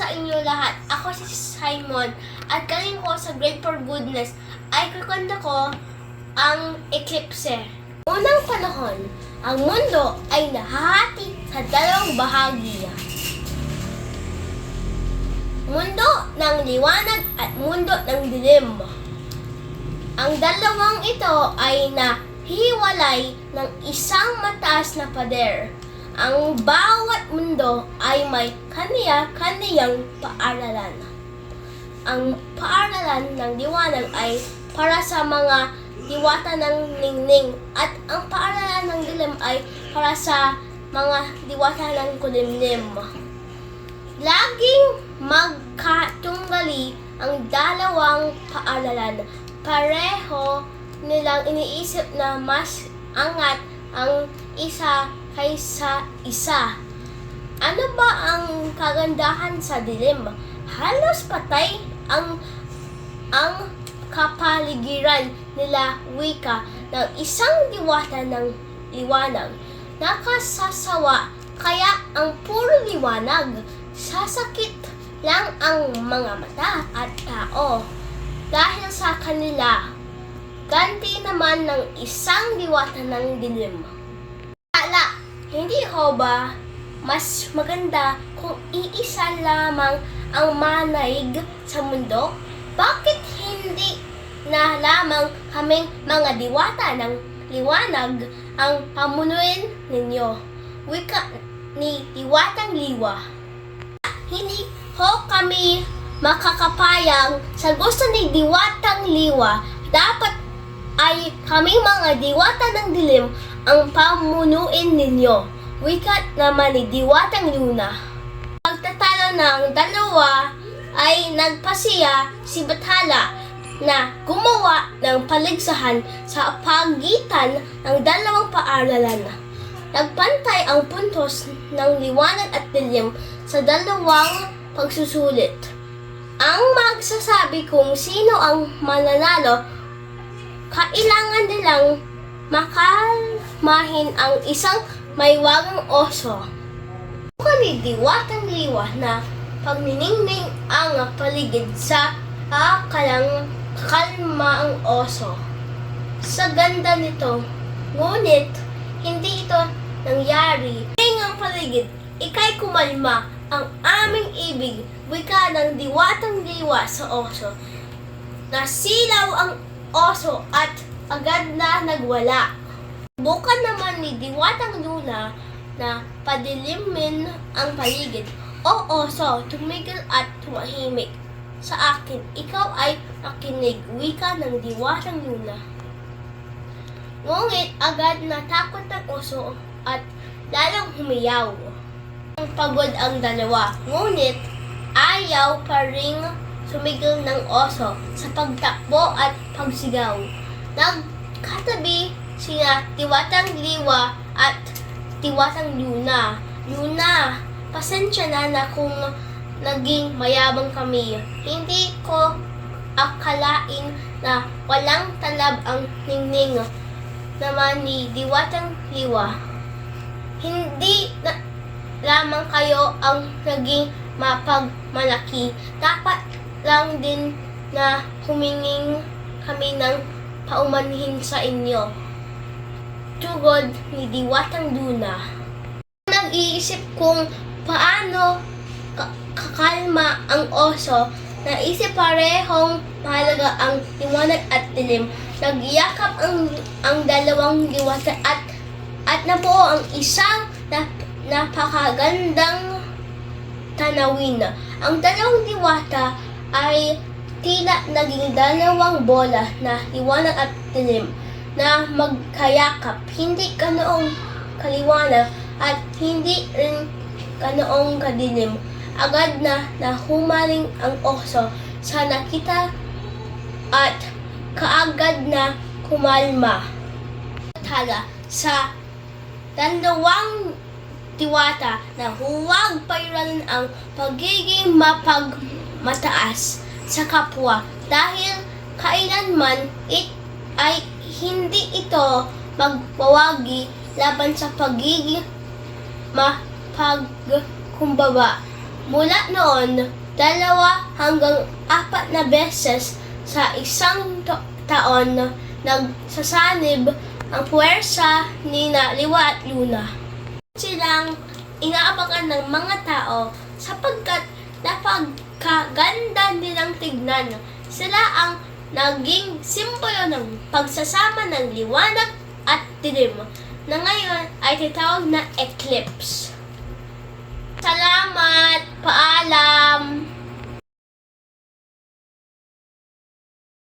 sa inyo lahat. Ako si Simon at galing ko sa Great for Goodness ay kukwento ko ang eclipse. Unang panahon, ang mundo ay nahahati sa dalawang bahagi. Mundo ng liwanag at mundo ng dilim. Ang dalawang ito ay nahiwalay ng isang mataas na pader. Ang bawat mundo ay may kaniya-kaniyang paaralan. Ang paaralan ng liwanag ay para sa mga diwata ng ningning at ang paaralan ng dilim ay para sa mga diwata ng kulimlim. Laging magkatunggali ang dalawang paaralan. Pareho nilang iniisip na mas angat ang isa kaysa isa. Ano ba ang kagandahan sa dilim? Halos patay ang kapaligiran nila wika ng isang diwata ng liwanag. Nakasasawa kaya ang puro liwanag. Sasakit lang ang mga mata at tao dahil sa kanila. Ganti naman ng isang diwata ng dilim. Hindi ho ba mas maganda kung iisa lamang ang manaig sa mundo? Bakit hindi na lamang kaming mga diwata ng liwanag ang pamunuin ninyo? Wika ni Diwatang Liwa. Hindi ho kami makakapayag sa gusto ni Diwatang Liwa. Dapat ay kaming mga diwata ng dilim ang pamunuin ninyo. Wika naman ni Diwatang Luna. Pagtatalo ng dalawa ay nagpasiya si Bathala na gumawa ng paligsahan sa pagitan ng dalawang paaralan. Nagpantay ang puntos ng liwanag at dilim sa dalawang pagsusulit. Ang magsasabi kung sino ang mananalo, kailangan nilang makalmahin ang isang may wagang oso. Bukan ni Diwatang Liwa na pagniningning ang paligid sa kalma ang oso. Sa ganda nito, ngunit hindi ito nangyari. Ang paligid, ika'y kumalma ang aming ibig, wika ng Diwatang Liwa sa oso. Nasilaw ang oso at agad na nagwala. Bukan naman ni Diwatang Luna na padilimin ang paligid. O oso, tumigil at tumahimik. Sa akin, ikaw ay makinig, wika ng Diwatang Luna. Ngunit agad natakot ang oso at lalong humiyaw. Pagod ang dalawa, ngunit ayaw pa ring sumigil ng oso sa pagtakbo at pagsigaw. Nagkatabi sina Diwatang Liwa at Diwatang Luna. Luna, pasensya na kung naging mayabang kami. Hindi ko akalain na walang talab ang ningning naman ni Diwatang Liwa. Hindi na lamang kayo ang naging mapagmalaki. Dapat lang din na huminging kami ng paumanhin sa inyo. Tugod ni Diwatang Luna. Nag-iisip kung paano kakalma ang oso. Naisip parehong mahalaga ang liwanag at dilim. Nagyakap ang dalawang diwata at nabuo ang isang napakagandang tanawin. Ang dalawang diwata ay tila naging dalawang bola na liwanag at dilim na magkayakap. Hindi ganoong kaliwanag at hindi rin ganoong kadilim. Agad na nahumaling ang oso sa nakita at kaagad na kumalma. Tala sa dalawang diwata na huwag pairalan ang pagiging mapagmataas sa kapwa dahil kailanman ay hindi ito magbawagi laban sa pagiging mapagkumbaba. Mula noon, 2 hanggang 4 na beses sa isang taon nagsasanib ang puwersa ni na Liwa at Luna. Silang inaabangan ng mga tao sapagkat napagkaganda nilang tignan. Sila ang naging simbolo ng pagsasama ng liwanag at dilim na ngayon ay tinatawag na eclipse. Salamat! Paalam!